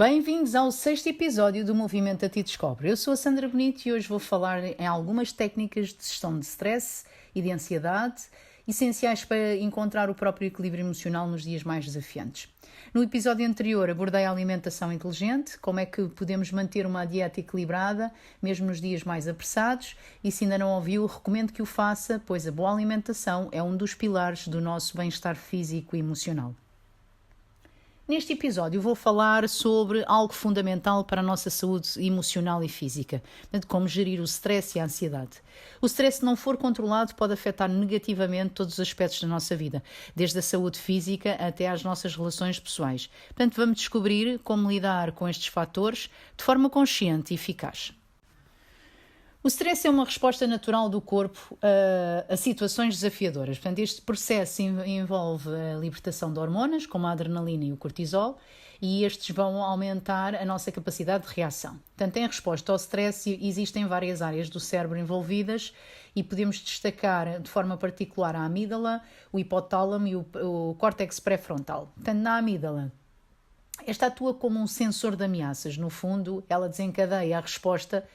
Bem-vindos ao sexto episódio do Movimento a Ti Descobre. Eu sou a Sandra Bonito e hoje vou falar em algumas técnicas de gestão de stress e de ansiedade, essenciais para encontrar o próprio equilíbrio emocional nos dias mais desafiantes. No episódio anterior abordei a alimentação inteligente, como é que podemos manter uma dieta equilibrada, mesmo nos dias mais apressados, e se ainda não ouviu, recomendo que o faça, pois a boa alimentação é um dos pilares do nosso bem-estar físico e emocional. Neste episódio vou falar sobre algo fundamental para a nossa saúde emocional e física, portanto, como gerir o stress e a ansiedade. O stress, se não for controlado, pode afetar negativamente todos os aspectos da nossa vida, desde a saúde física até às nossas relações pessoais. Portanto, vamos descobrir como lidar com estes fatores de forma consciente e eficaz. O stress é uma resposta natural do corpo a situações desafiadoras. Portanto, este processo envolve a libertação de hormonas, como a adrenalina e o cortisol, e estes vão aumentar a nossa capacidade de reação. Portanto, em resposta ao stress, existem várias áreas do cérebro envolvidas e podemos destacar de forma particular a amígdala, o hipotálamo e o córtex pré-frontal. Portanto, na amígdala, esta atua como um sensor de ameaças. No fundo, ela desencadeia a resposta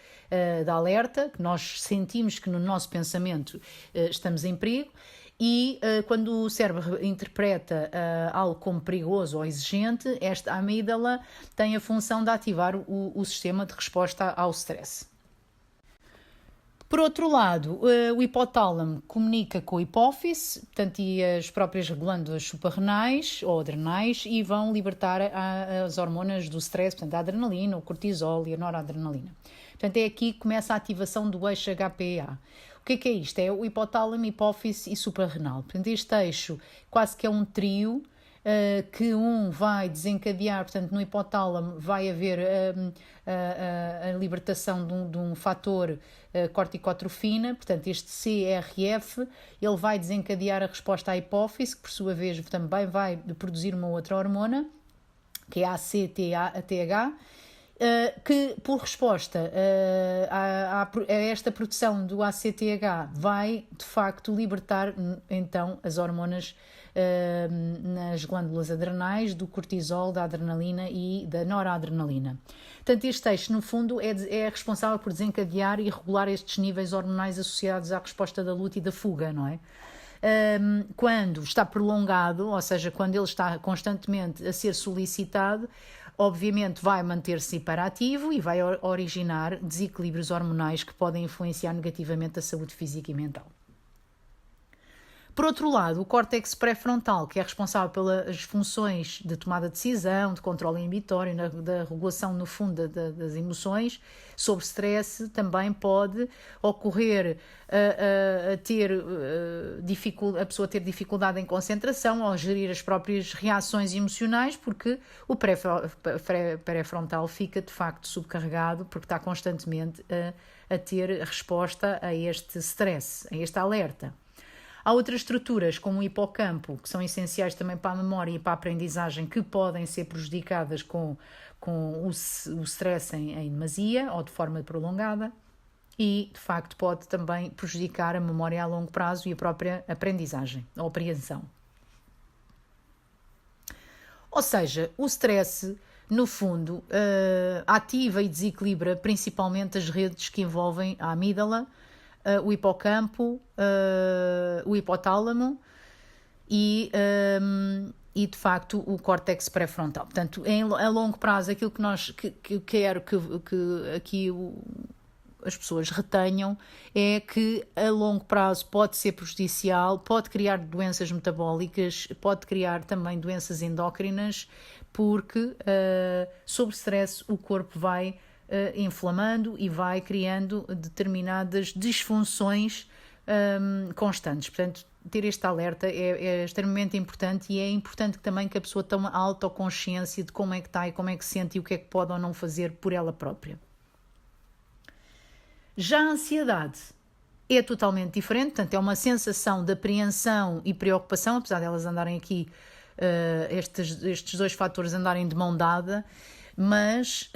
da alerta, que nós sentimos que no nosso pensamento estamos em perigo, e quando o cérebro interpreta algo como perigoso ou exigente, esta amígdala tem a função de ativar o sistema de resposta ao stress. Por outro lado, o hipotálamo comunica com a hipófise, portanto, e as próprias glândulas suprarrenais ou adrenais, e vão libertar as hormonas do stress, portanto, a adrenalina, o cortisol e a noradrenalina. Portanto, é aqui que começa a ativação do eixo HPA. O que é isto? É o hipotálamo, hipófise e suprarrenal. Portanto, este eixo quase que é um trio, que vai desencadear, portanto, no hipotálamo vai haver a libertação de um fator corticotrofina, portanto, este CRF, ele vai desencadear a resposta à hipófise, que por sua vez também vai produzir uma outra hormona, que é a ACTH, que por resposta a esta produção do ACTH vai de facto libertar então as hormonas nas glândulas adrenais, do cortisol, da adrenalina e da noradrenalina. Portanto, este eixo, no fundo, é responsável por desencadear e regular estes níveis hormonais associados à resposta da luta e da fuga, não é? Quando está prolongado, ou seja, quando ele está constantemente a ser solicitado, obviamente vai manter-se hiperativo e vai originar desequilíbrios hormonais que podem influenciar negativamente a saúde física e mental. Por outro lado, o córtex pré-frontal, que é responsável pelas funções de tomada de decisão, de controle inibitório, da regulação, no fundo, das emoções, sob stress, também pode ocorrer a pessoa ter dificuldade em concentração ou gerir as próprias reações emocionais, porque o pré-frontal fica, de facto, subcarregado, porque está constantemente a ter resposta a este stress, a este alerta. Há outras estruturas, como o hipocampo, que são essenciais também para a memória e para a aprendizagem, que podem ser prejudicadas com o stress em demasia ou de forma prolongada e, de facto, pode também prejudicar a memória a longo prazo e a própria aprendizagem ou apreensão. Ou seja, o stress, no fundo, ativa e desequilibra principalmente as redes que envolvem a amígdala, o hipocampo, o hipotálamo e de facto o córtex pré-frontal. Portanto, a longo prazo, aquilo que quero que aqui as pessoas retenham é que a longo prazo pode ser prejudicial, pode criar doenças metabólicas, pode criar também doenças endócrinas, porque sob stress o corpo vai inflamando e vai criando determinadas disfunções constantes. Portanto, ter este alerta é extremamente importante e é importante também que a pessoa tome a autoconsciência de como é que está e como é que se sente e o que é que pode ou não fazer por ela própria. Já a ansiedade é totalmente diferente, portanto, é uma sensação de apreensão e preocupação, apesar de elas andarem aqui, estes dois fatores andarem de mão dada, mas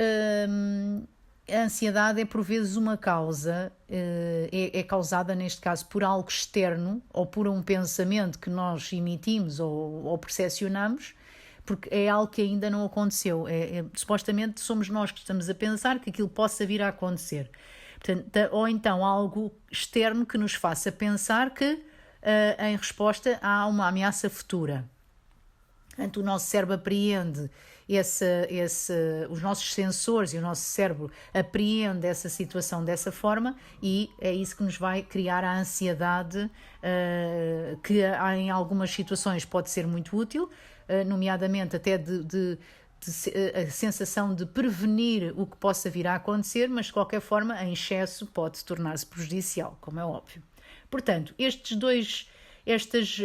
a ansiedade é por vezes uma causa, é causada neste caso por algo externo ou por um pensamento que nós emitimos ou percepcionamos, porque é algo que ainda não aconteceu. Supostamente somos nós que estamos a pensar que aquilo possa vir a acontecer. Portanto, ou então algo externo que nos faça pensar que, em resposta, há uma ameaça futura. Portanto, o nosso cérebro apreende os nossos sensores e o nosso cérebro apreende essa situação dessa forma, e é isso que nos vai criar a ansiedade, que em algumas situações pode ser muito útil, nomeadamente até a sensação de prevenir o que possa vir a acontecer, mas de qualquer forma em excesso pode tornar-se prejudicial, como é óbvio. Portanto, estas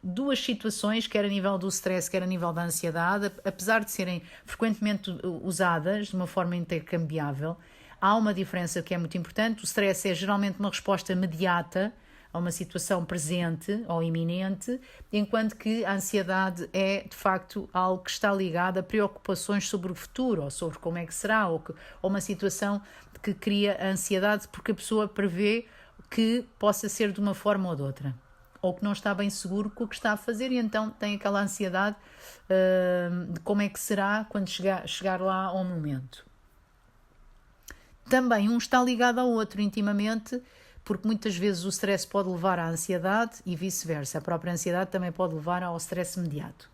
duas situações, quer a nível do stress, quer a nível da ansiedade, apesar de serem frequentemente usadas de uma forma intercambiável, há uma diferença que é muito importante. O stress é geralmente uma resposta imediata a uma situação presente ou iminente, enquanto que a ansiedade é, de facto, algo que está ligado a preocupações sobre o futuro, ou sobre como é que será, ou uma situação que cria a ansiedade porque a pessoa prevê que possa ser de uma forma ou de outra, ou que não está bem seguro com o que está a fazer, e então tem aquela ansiedade de como é que será quando chegar lá ao momento. Também um está ligado ao outro intimamente, porque muitas vezes o stress pode levar à ansiedade e vice-versa. A própria ansiedade também pode levar ao stress imediato.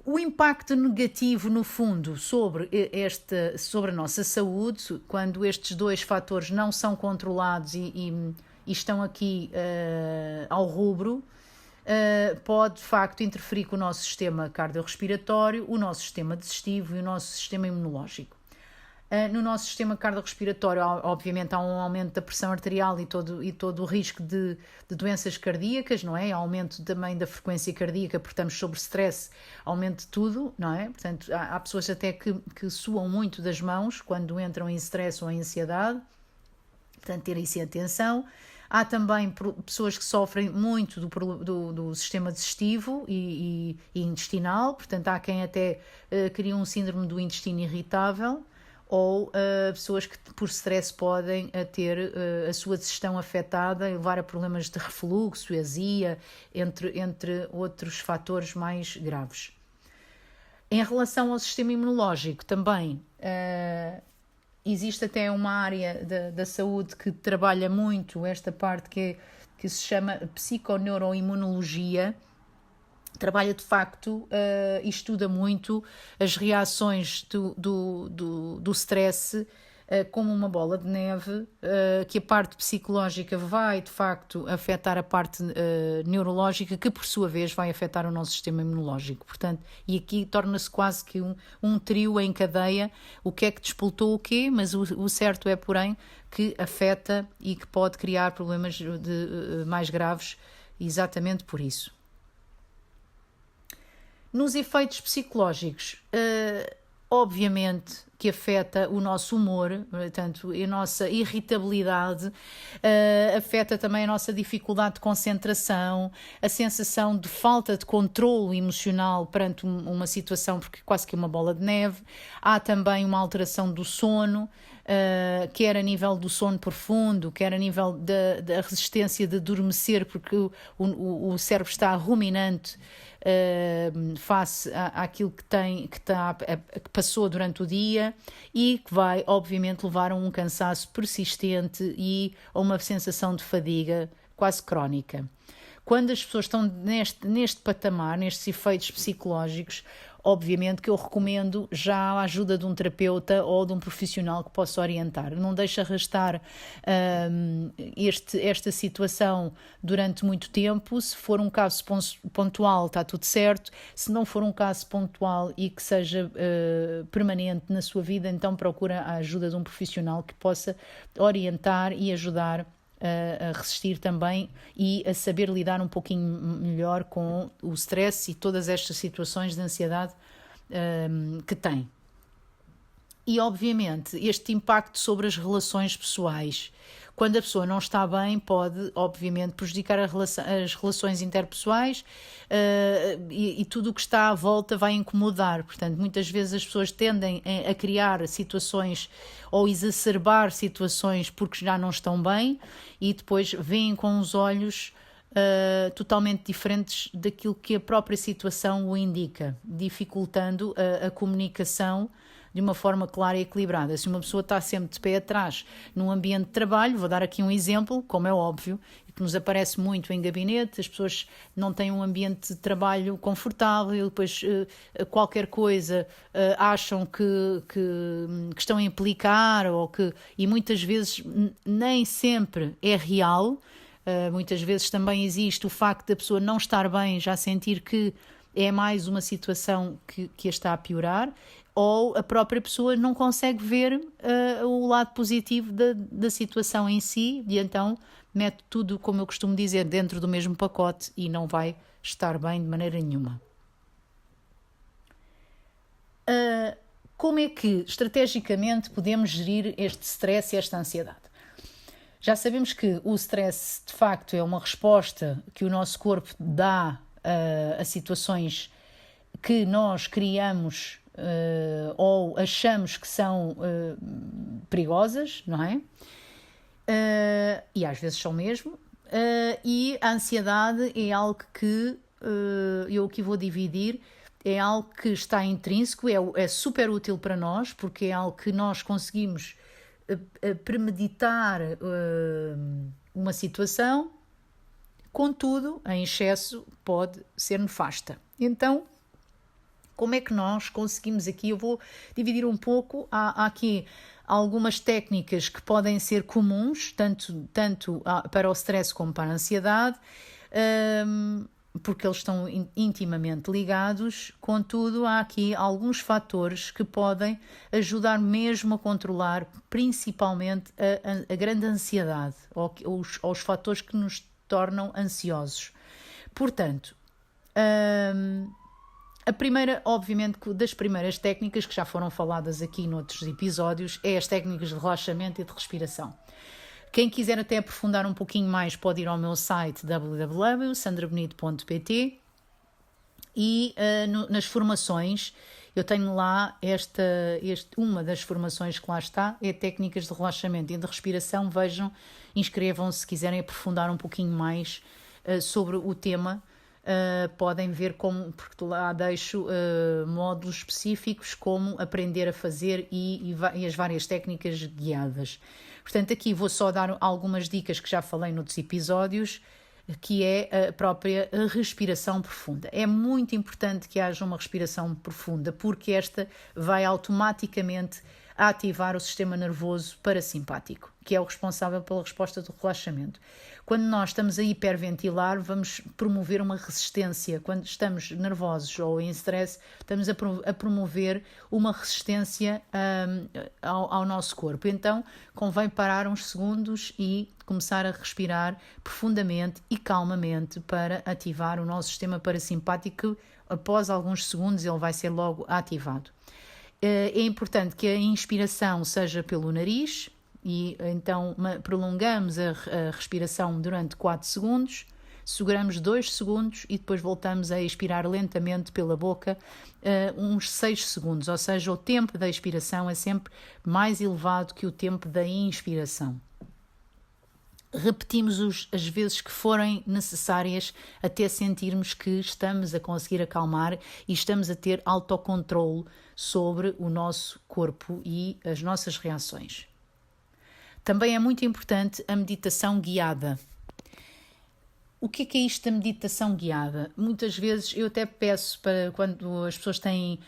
O impacto negativo, no fundo, sobre a nossa saúde, quando estes dois fatores não são controlados e estão aqui ao rubro, pode de facto interferir com o nosso sistema cardiorrespiratório, o nosso sistema digestivo e o nosso sistema imunológico. No nosso sistema cardiorrespiratório, obviamente, há um aumento da pressão arterial e todo o risco de doenças cardíacas, não é? Aumento também da frequência cardíaca, porque estamos sob stress, aumento de tudo, não é? Portanto, há pessoas até que suam muito das mãos quando entram em stress ou em ansiedade, portanto, ter isso em atenção. Há também pessoas que sofrem muito do sistema digestivo e intestinal, portanto, há quem até cria um síndrome do intestino irritável, ou pessoas que por stress podem ter a sua digestão afetada e levar a problemas de refluxo, azia, entre outros fatores mais graves. Em relação ao sistema imunológico, também existe até uma área da saúde que trabalha muito esta parte que se chama psiconeuroimunologia. Trabalha de facto e estuda muito as reações do stress como uma bola de neve, que a parte psicológica vai de facto afetar a parte neurológica, que por sua vez vai afetar o nosso sistema imunológico. Portanto, e aqui torna-se quase que um trio em cadeia, o que é que despoltou o quê, mas o certo é, porém, que afeta e que pode criar problemas mais graves exatamente por isso. Nos efeitos psicológicos, obviamente que afeta o nosso humor, portanto, a nossa irritabilidade, afeta também a nossa dificuldade de concentração, a sensação de falta de controlo emocional perante uma situação, porque quase que é uma bola de neve. Há também uma alteração do sono, quer a nível do sono profundo, quer a nível da resistência de adormecer, porque o cérebro está ruminante face àquilo que passou durante o dia, e que vai obviamente levar a um cansaço persistente e a uma sensação de fadiga quase crónica. Quando as pessoas estão neste patamar, nestes efeitos psicológicos, obviamente que eu recomendo já a ajuda de um terapeuta ou de um profissional que possa orientar. Não deixe arrastar esta situação durante muito tempo. Se for um caso pontual, está tudo certo. Se não for um caso pontual e que seja permanente na sua vida, então procura a ajuda de um profissional que possa orientar e ajudar a resistir também e a saber lidar um pouquinho melhor com o stress e todas estas situações de ansiedade que tem. E obviamente este impacto sobre as relações pessoais, quando a pessoa não está bem, pode obviamente prejudicar as relações interpessoais, e tudo o que está à volta vai incomodar. Portanto, muitas vezes as pessoas tendem a criar situações ou exacerbar situações porque já não estão bem, e depois veem com os olhos totalmente diferentes daquilo que a própria situação o indica, dificultando a comunicação de uma forma clara e equilibrada. Se uma pessoa está sempre de pé atrás num ambiente de trabalho, vou dar aqui um exemplo, como é óbvio, que nos aparece muito em gabinete, as pessoas não têm um ambiente de trabalho confortável, depois qualquer coisa acham que estão a implicar, e muitas vezes nem sempre é real. Muitas vezes também existe o facto da pessoa não estar bem, já sentir que é mais uma situação que a está a piorar, ou a própria pessoa não consegue ver o lado positivo da situação em si, e então mete tudo, como eu costumo dizer, dentro do mesmo pacote e não vai estar bem de maneira nenhuma. Como é que, estrategicamente, podemos gerir este stress e esta ansiedade? Já sabemos que o stress, de facto, é uma resposta que o nosso corpo dá a situações que nós criamos ou achamos que são perigosas, não é? E às vezes são mesmo. E a ansiedade é algo que eu aqui vou dividir. É algo que está intrínseco, é super útil para nós, porque é algo que nós conseguimos premeditar uma situação, contudo, em excesso pode ser nefasta. Então, como é que nós conseguimos aqui? Eu vou dividir um pouco. Há aqui algumas técnicas que podem ser comuns, tanto para o stress como para a ansiedade, porque eles estão intimamente ligados. Contudo, há aqui alguns fatores que podem ajudar mesmo a controlar principalmente a grande ansiedade, ou os fatores que nos tornam ansiosos. Portanto, a primeira, obviamente, das primeiras técnicas que já foram faladas aqui noutros episódios é as técnicas de relaxamento e de respiração. Quem quiser até aprofundar um pouquinho mais pode ir ao meu site www.sandrabenito.pt e nas formações eu tenho lá uma das formações que lá está é técnicas de relaxamento e de respiração. Vejam, inscrevam-se se quiserem aprofundar um pouquinho mais sobre o tema. Podem ver porque lá deixo módulos específicos como aprender a fazer e as várias técnicas guiadas. Portanto, aqui vou só dar algumas dicas que já falei noutros episódios, que é a própria respiração profunda. É muito importante que haja uma respiração profunda, porque esta vai automaticamente ativar o sistema nervoso parasimpático, que é o responsável pela resposta do relaxamento. Quando nós estamos a hiperventilar, vamos promover uma resistência. Quando estamos nervosos ou em stress, estamos a promover uma resistência ao nosso corpo. Então, convém parar uns segundos e começar a respirar profundamente e calmamente para ativar o nosso sistema parasimpático. Após alguns segundos, ele vai ser logo ativado. É importante que a inspiração seja pelo nariz e então prolongamos a respiração durante 4 segundos, seguramos 2 segundos e depois voltamos a expirar lentamente pela boca uns 6 segundos, ou seja, o tempo da expiração é sempre mais elevado que o tempo da inspiração. Repetimos as vezes que forem necessárias até sentirmos que estamos a conseguir acalmar e estamos a ter autocontrole sobre o nosso corpo e as nossas reações. Também é muito importante a meditação guiada. O que é isto da meditação guiada? Muitas vezes eu até peço para quando as pessoas têm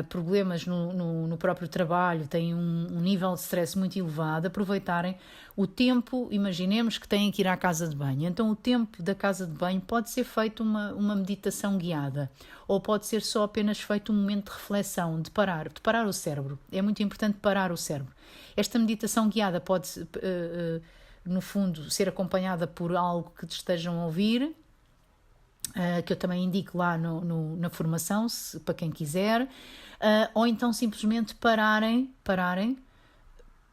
problemas no próprio trabalho, têm um nível de stress muito elevado, aproveitarem o tempo. Imaginemos que têm que ir à casa de banho, então o tempo da casa de banho pode ser feito uma meditação guiada, ou pode ser só apenas feito um momento de reflexão, de parar o cérebro. É muito importante parar o cérebro. Esta meditação guiada pode no fundo ser acompanhada por algo que te estejam a ouvir, que eu também indico lá na formação, para quem quiser, ou então simplesmente pararem,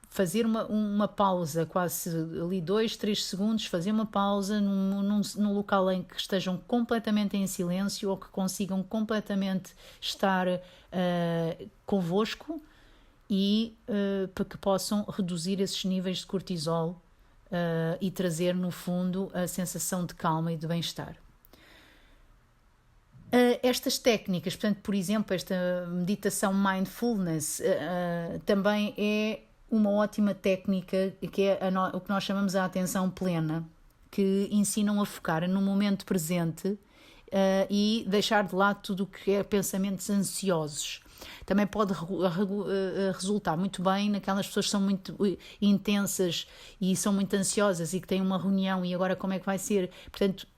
fazer uma pausa, quase ali 2, 3 segundos, fazer uma pausa num local em que estejam completamente em silêncio ou que consigam completamente estar convosco e para que possam reduzir esses níveis de cortisol e trazer, no fundo, a sensação de calma e de bem-estar. Estas técnicas, portanto, por exemplo, esta meditação mindfulness também é uma ótima técnica, que é o que nós chamamos a atenção plena, que ensinam a focar no momento presente e deixar de lado tudo o que é pensamentos ansiosos. Também pode resultar muito bem naquelas pessoas que são muito intensas e são muito ansiosas e que têm uma reunião e agora como é que vai ser? Portanto,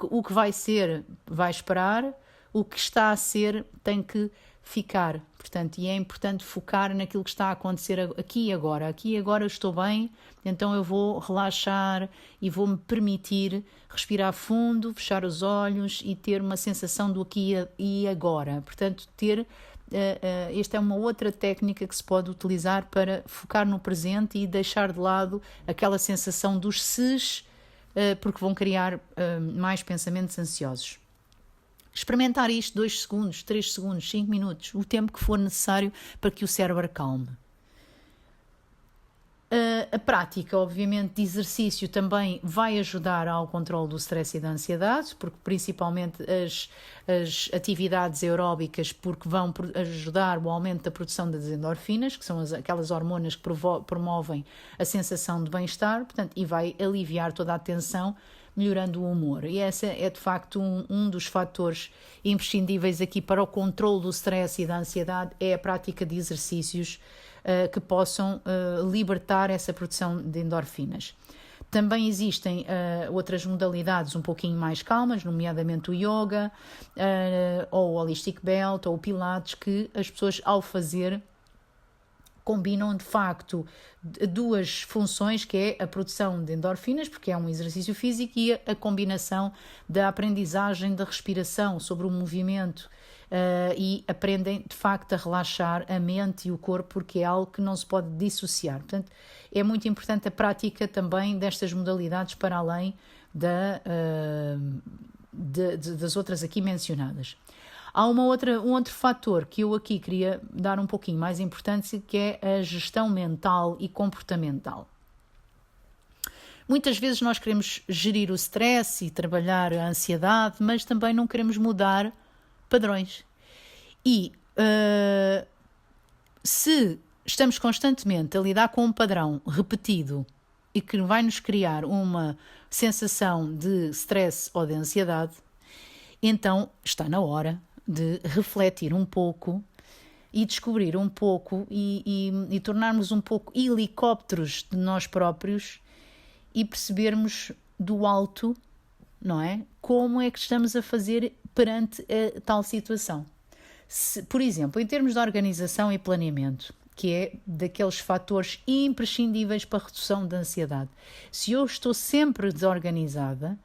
o que vai ser vai esperar, o que está a ser tem que ficar. Portanto, e é importante focar naquilo que está a acontecer aqui e agora. Aqui e agora eu estou bem, então eu vou relaxar e vou-me permitir respirar fundo, fechar os olhos e ter uma sensação do aqui e agora. Portanto, esta é uma outra técnica que se pode utilizar para focar no presente e deixar de lado aquela sensação dos ses, porque vão criar mais pensamentos ansiosos. Experimentar isto 2 segundos, 3 segundos, 5 minutos, o tempo que for necessário para que o cérebro acalme. A prática, obviamente, de exercício também vai ajudar ao controle do stress e da ansiedade, porque principalmente as atividades aeróbicas, porque vão ajudar o aumento da produção das endorfinas, que são aquelas hormonas que promovem a sensação de bem-estar, portanto, e vai aliviar toda a tensão, melhorando o humor. E esse é de facto um dos fatores imprescindíveis aqui para o controle do stress e da ansiedade, é a prática de exercícios que possam libertar essa produção de endorfinas. Também existem outras modalidades um pouquinho mais calmas, nomeadamente o yoga, ou o holistic belt, ou o pilates, que as pessoas ao fazer combinam de facto duas funções, que é a produção de endorfinas, porque é um exercício físico, e a combinação da aprendizagem da respiração sobre o movimento, e aprendem de facto a relaxar a mente e o corpo, porque é algo que não se pode dissociar. Portanto, é muito importante a prática também destas modalidades para além das outras aqui mencionadas. Há um outro fator que eu aqui queria dar um pouquinho mais importância, que é a gestão mental e comportamental. Muitas vezes nós queremos gerir o stress e trabalhar a ansiedade, mas também não queremos mudar padrões. E se estamos constantemente a lidar com um padrão repetido e que vai nos criar uma sensação de stress ou de ansiedade, então está na hora de refletir um pouco e descobrir um pouco e tornarmos um pouco helicópteros de nós próprios e percebermos do alto, não é? Como é que estamos a fazer perante a tal situação. Por exemplo, em termos de organização e planeamento, que é daqueles fatores imprescindíveis para a redução da ansiedade. Se eu estou sempre desorganizada,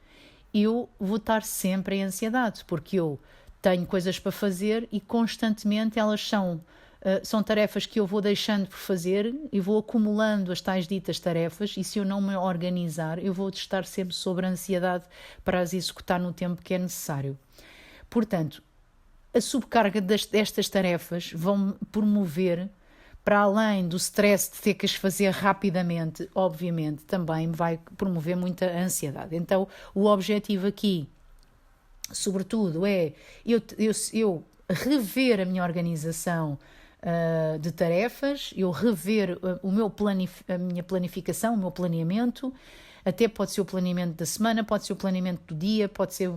eu vou estar sempre em ansiedade, porque eu tenho coisas para fazer e constantemente elas são tarefas que eu vou deixando por fazer e vou acumulando as tais ditas tarefas, e se eu não me organizar, eu vou estar sempre sob ansiedade para as executar no tempo que é necessário. Portanto, a subcarga destas tarefas vão promover, para além do stress de ter que as fazer rapidamente, obviamente, também vai promover muita ansiedade. Então, o objetivo aqui, sobretudo, é eu rever a minha organização de tarefas, eu rever a minha planificação, o meu planeamento. Até pode ser o planeamento da semana, pode ser o planeamento do dia, pode ser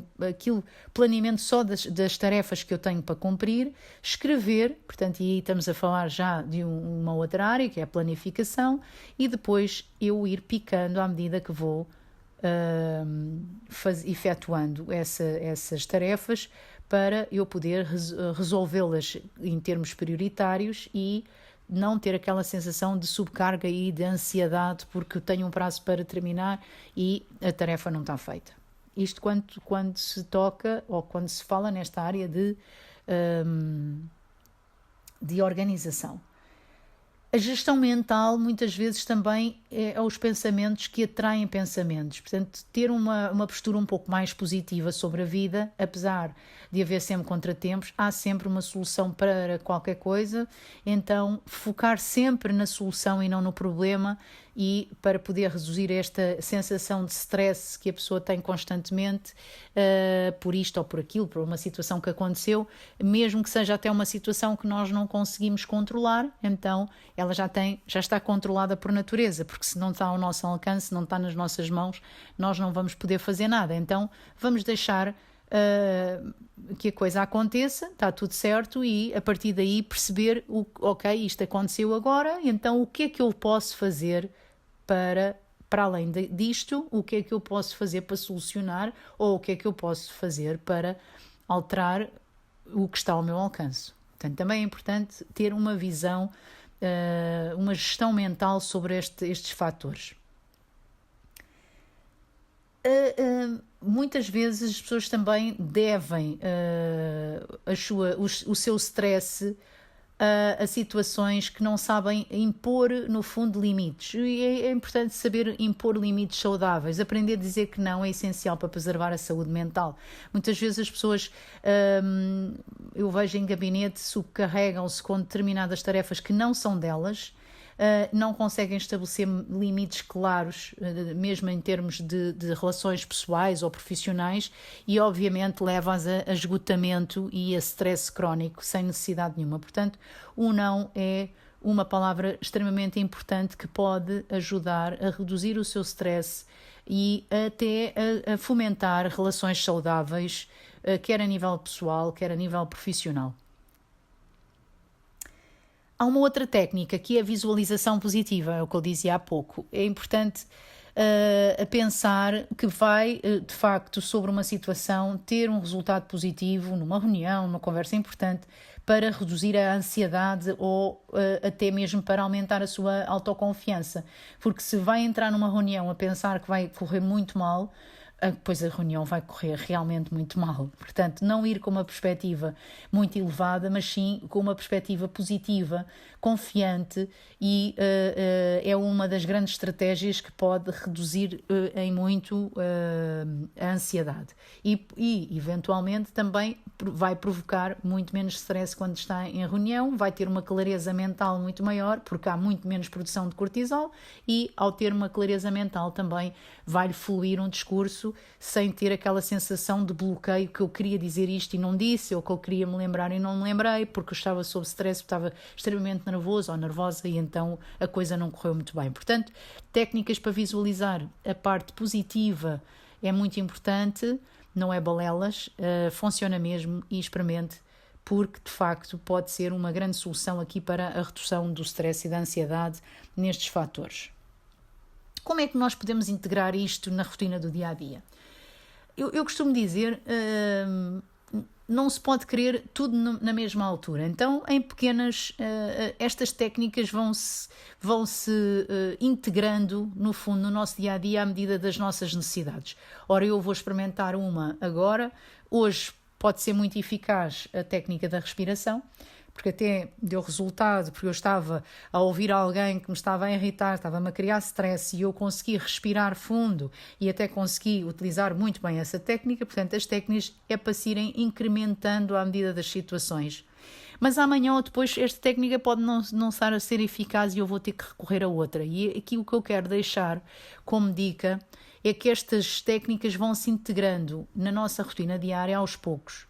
planeamento só das tarefas que eu tenho para cumprir, escrever, portanto, e aí estamos a falar já de uma outra área, que é a planificação, e depois eu ir picando à medida que vou efetuando essas tarefas, para eu poder resolvê-las em termos prioritários e não ter aquela sensação de subcarga e de ansiedade porque tenho um prazo para terminar e a tarefa não está feita. Isto quando se toca ou quando se fala nesta área de organização. A gestão mental muitas vezes também é os pensamentos que atraem pensamentos. Portanto, ter uma postura um pouco mais positiva sobre a vida, apesar de haver sempre contratempos, há sempre uma solução para qualquer coisa. Então, focar sempre na solução e não no problema e para poder reduzir esta sensação de stress que a pessoa tem constantemente por isto ou por aquilo, por uma situação que aconteceu, mesmo que seja até uma situação que nós não conseguimos controlar, então ela já está controlada por natureza, porque se não está ao nosso alcance, não está nas nossas mãos, nós não vamos poder fazer nada. Então vamos deixar que a coisa aconteça, está tudo certo, e a partir daí perceber, ok, isto aconteceu agora, então o que é que eu posso fazer para além disto, o que é que eu posso fazer para solucionar, ou o que é que eu posso fazer para alterar o que está ao meu alcance. Portanto, também é importante ter uma visão, uma gestão mental sobre estes fatores. Muitas vezes as pessoas também devem o seu stress a situações que não sabem impor, no fundo, limites. E é importante saber impor limites saudáveis. Aprender a dizer que não é essencial para preservar a saúde mental. Muitas vezes as pessoas, eu vejo em gabinete, subcarregam-se com determinadas tarefas que não são delas, não conseguem estabelecer limites claros, mesmo em termos de relações pessoais ou profissionais, e obviamente leva-as a esgotamento e a stress crónico sem necessidade nenhuma. Portanto, o não é uma palavra extremamente importante que pode ajudar a reduzir o seu stress e até a fomentar relações saudáveis, quer a nível pessoal, quer a nível profissional. Há uma outra técnica que é a visualização positiva, é o que eu dizia há pouco. É importante a pensar que vai, de facto, sobre uma situação, ter um resultado positivo numa reunião, numa conversa importante, para reduzir a ansiedade ou até mesmo para aumentar a sua autoconfiança. Porque se vai entrar numa reunião a pensar que vai correr muito mal, depois a reunião vai correr realmente muito mal. Portanto, não ir com uma perspectiva muito elevada, mas sim com uma perspectiva positiva, confiante, e é uma das grandes estratégias que pode reduzir em muito a ansiedade. E, eventualmente, também vai provocar muito menos stress quando está em reunião, vai ter uma clareza mental muito maior, porque há muito menos produção de cortisol, e ao ter uma clareza mental também vai-lhe fluir um discurso sem ter aquela sensação de bloqueio, que eu queria dizer isto e não disse, ou que eu queria me lembrar e não me lembrei, porque eu estava sob stress, estava extremamente nervoso ou nervosa, e então a coisa não correu muito bem. Portanto, técnicas para visualizar a parte positiva é muito importante, não é balelas, funciona mesmo, e experimente, porque de facto pode ser uma grande solução aqui para a redução do stress e da ansiedade nestes fatores. Como é que nós podemos integrar isto na rotina do dia-a-dia? Eu costumo dizer, não se pode querer tudo na mesma altura. Então, em pequenas, estas técnicas vão-se integrando, no fundo, no nosso dia-a-dia à medida das nossas necessidades. Ora, eu vou experimentar uma agora. Hoje pode ser muito eficaz a técnica da respiração, porque até deu resultado, porque eu estava a ouvir alguém que me estava a irritar, estava-me a criar stress, e eu consegui respirar fundo e até consegui utilizar muito bem essa técnica. Portanto, as técnicas é para se irem incrementando à medida das situações. Mas amanhã ou depois esta técnica pode não estar a ser eficaz e eu vou ter que recorrer a outra. E aqui o que eu quero deixar como dica é que estas técnicas vão se integrando na nossa rotina diária aos poucos.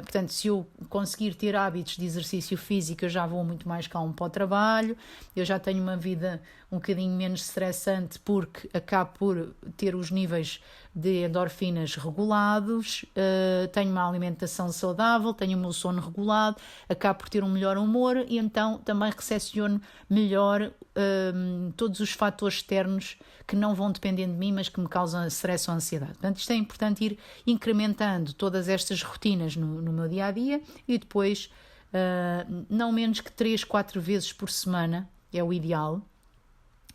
Portanto, se eu conseguir ter hábitos de exercício físico, eu já vou muito mais calmo para o trabalho, eu já tenho uma vida um bocadinho menos estressante, porque acabo por ter os níveis de endorfinas regulados, tenho uma alimentação saudável, tenho o meu sono regulado, acabo por ter um melhor humor, e então também recepciono melhor todos os fatores externos que não vão dependendo de mim, mas que me causam stress ou ansiedade. Portanto, isto é importante, ir incrementando todas estas rotinas no meu dia-a-dia, e depois, não menos que 3, 4 vezes por semana é o ideal,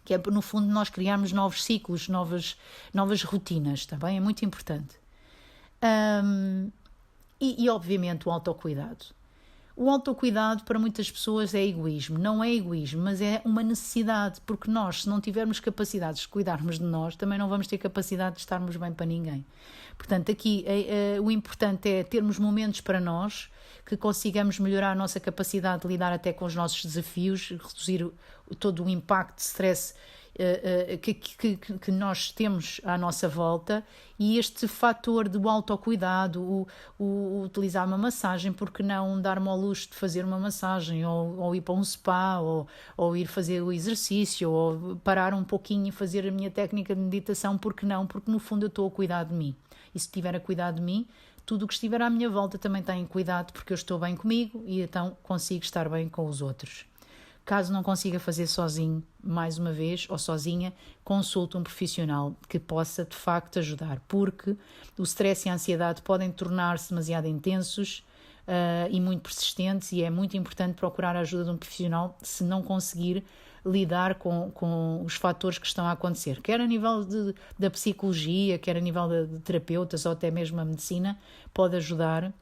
que é, no fundo, nós criarmos novos ciclos, novas rotinas, está bem? É muito importante. E, obviamente, o autocuidado. O autocuidado para muitas pessoas é egoísmo. Não é egoísmo, mas é uma necessidade, porque nós, se não tivermos capacidades de cuidarmos de nós, também não vamos ter capacidade de estarmos bem para ninguém. Portanto, aqui o importante é termos momentos para nós, que consigamos melhorar a nossa capacidade de lidar até com os nossos desafios, reduzir todo o impacto de stress que nós temos à nossa volta, e este fator do autocuidado, o utilizar uma massagem, porque não dar-me ao luxo de fazer uma massagem, ou ir para um spa, ou ir fazer o exercício, ou parar um pouquinho e fazer a minha técnica de meditação, porque não? Porque no fundo eu estou a cuidar de mim, e se estiver a cuidar de mim, tudo o que estiver à minha volta também tem cuidado, porque eu estou bem comigo e então consigo estar bem com os outros. Caso não consiga fazer sozinho, mais uma vez, ou sozinha, consulte um profissional que possa de facto ajudar, porque o stress e a ansiedade podem tornar-se demasiado intensos e muito persistentes, e é muito importante procurar a ajuda de um profissional se não conseguir lidar com os fatores que estão a acontecer, quer a nível da psicologia, quer a nível de terapeutas, ou até mesmo a medicina pode ajudar.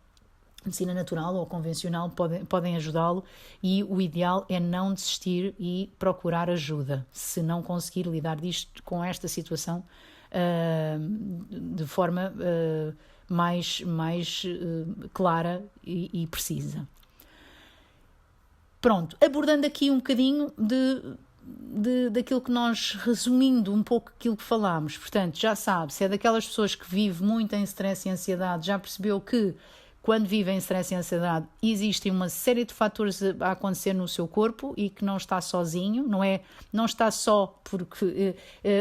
Medicina natural ou convencional podem ajudá-lo, e o ideal é não desistir e procurar ajuda se não conseguir lidar com esta situação de forma mais clara e precisa. Pronto, abordando aqui um bocadinho daquilo que nós, resumindo um pouco aquilo que falámos, portanto, já sabe, se é daquelas pessoas que vive muito em stress e ansiedade, já percebeu que quando vivem em stress e ansiedade, existem uma série de fatores a acontecer no seu corpo e que não está sozinho, não está só porque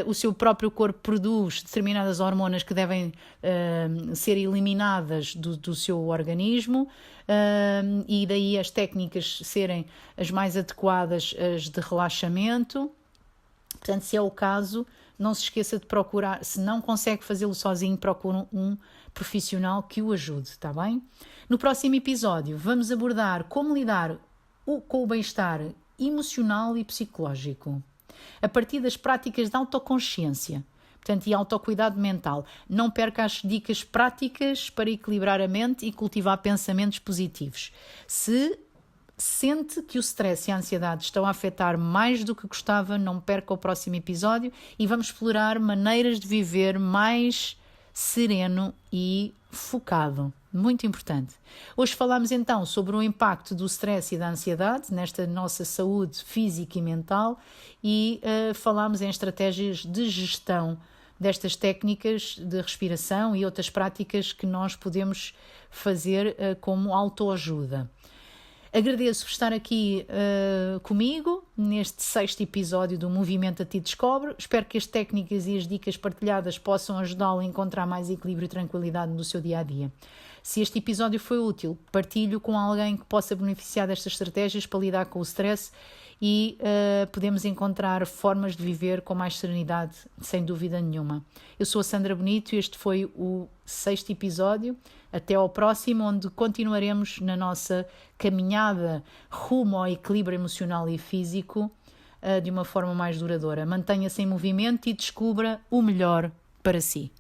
o seu próprio corpo produz determinadas hormonas que devem ser eliminadas do seu organismo, e daí as técnicas serem as mais adequadas, as de relaxamento. Portanto, se é o caso, não se esqueça de procurar, se não consegue fazê-lo sozinho, procure um profissional que o ajude, está bem? No próximo episódio vamos abordar como lidar com o bem-estar emocional e psicológico, a partir das práticas de autoconsciência, portanto, e autocuidado mental. Não perca as dicas práticas para equilibrar a mente e cultivar pensamentos positivos. Se sente que o stress e a ansiedade estão a afetar mais do que gostava, não perca o próximo episódio e vamos explorar maneiras de viver mais sereno e focado. Muito importante. Hoje falámos então sobre o impacto do stress e da ansiedade nesta nossa saúde física e mental, e falámos em estratégias de gestão destas técnicas de respiração e outras práticas que nós podemos fazer como autoajuda. Agradeço por estar aqui comigo neste 6º episódio do Movimento a Ti Descobre. Espero que as técnicas e as dicas partilhadas possam ajudá-lo a encontrar mais equilíbrio e tranquilidade no seu dia-a-dia. Se este episódio foi útil, partilhe-o com alguém que possa beneficiar destas estratégias para lidar com o stress, e podemos encontrar formas de viver com mais serenidade, sem dúvida nenhuma. Eu sou a Sandra Bonito e este foi o 6º episódio. Até ao próximo, onde continuaremos na nossa caminhada rumo ao equilíbrio emocional e físico de uma forma mais duradoura. Mantenha-se em movimento e descubra o melhor para si.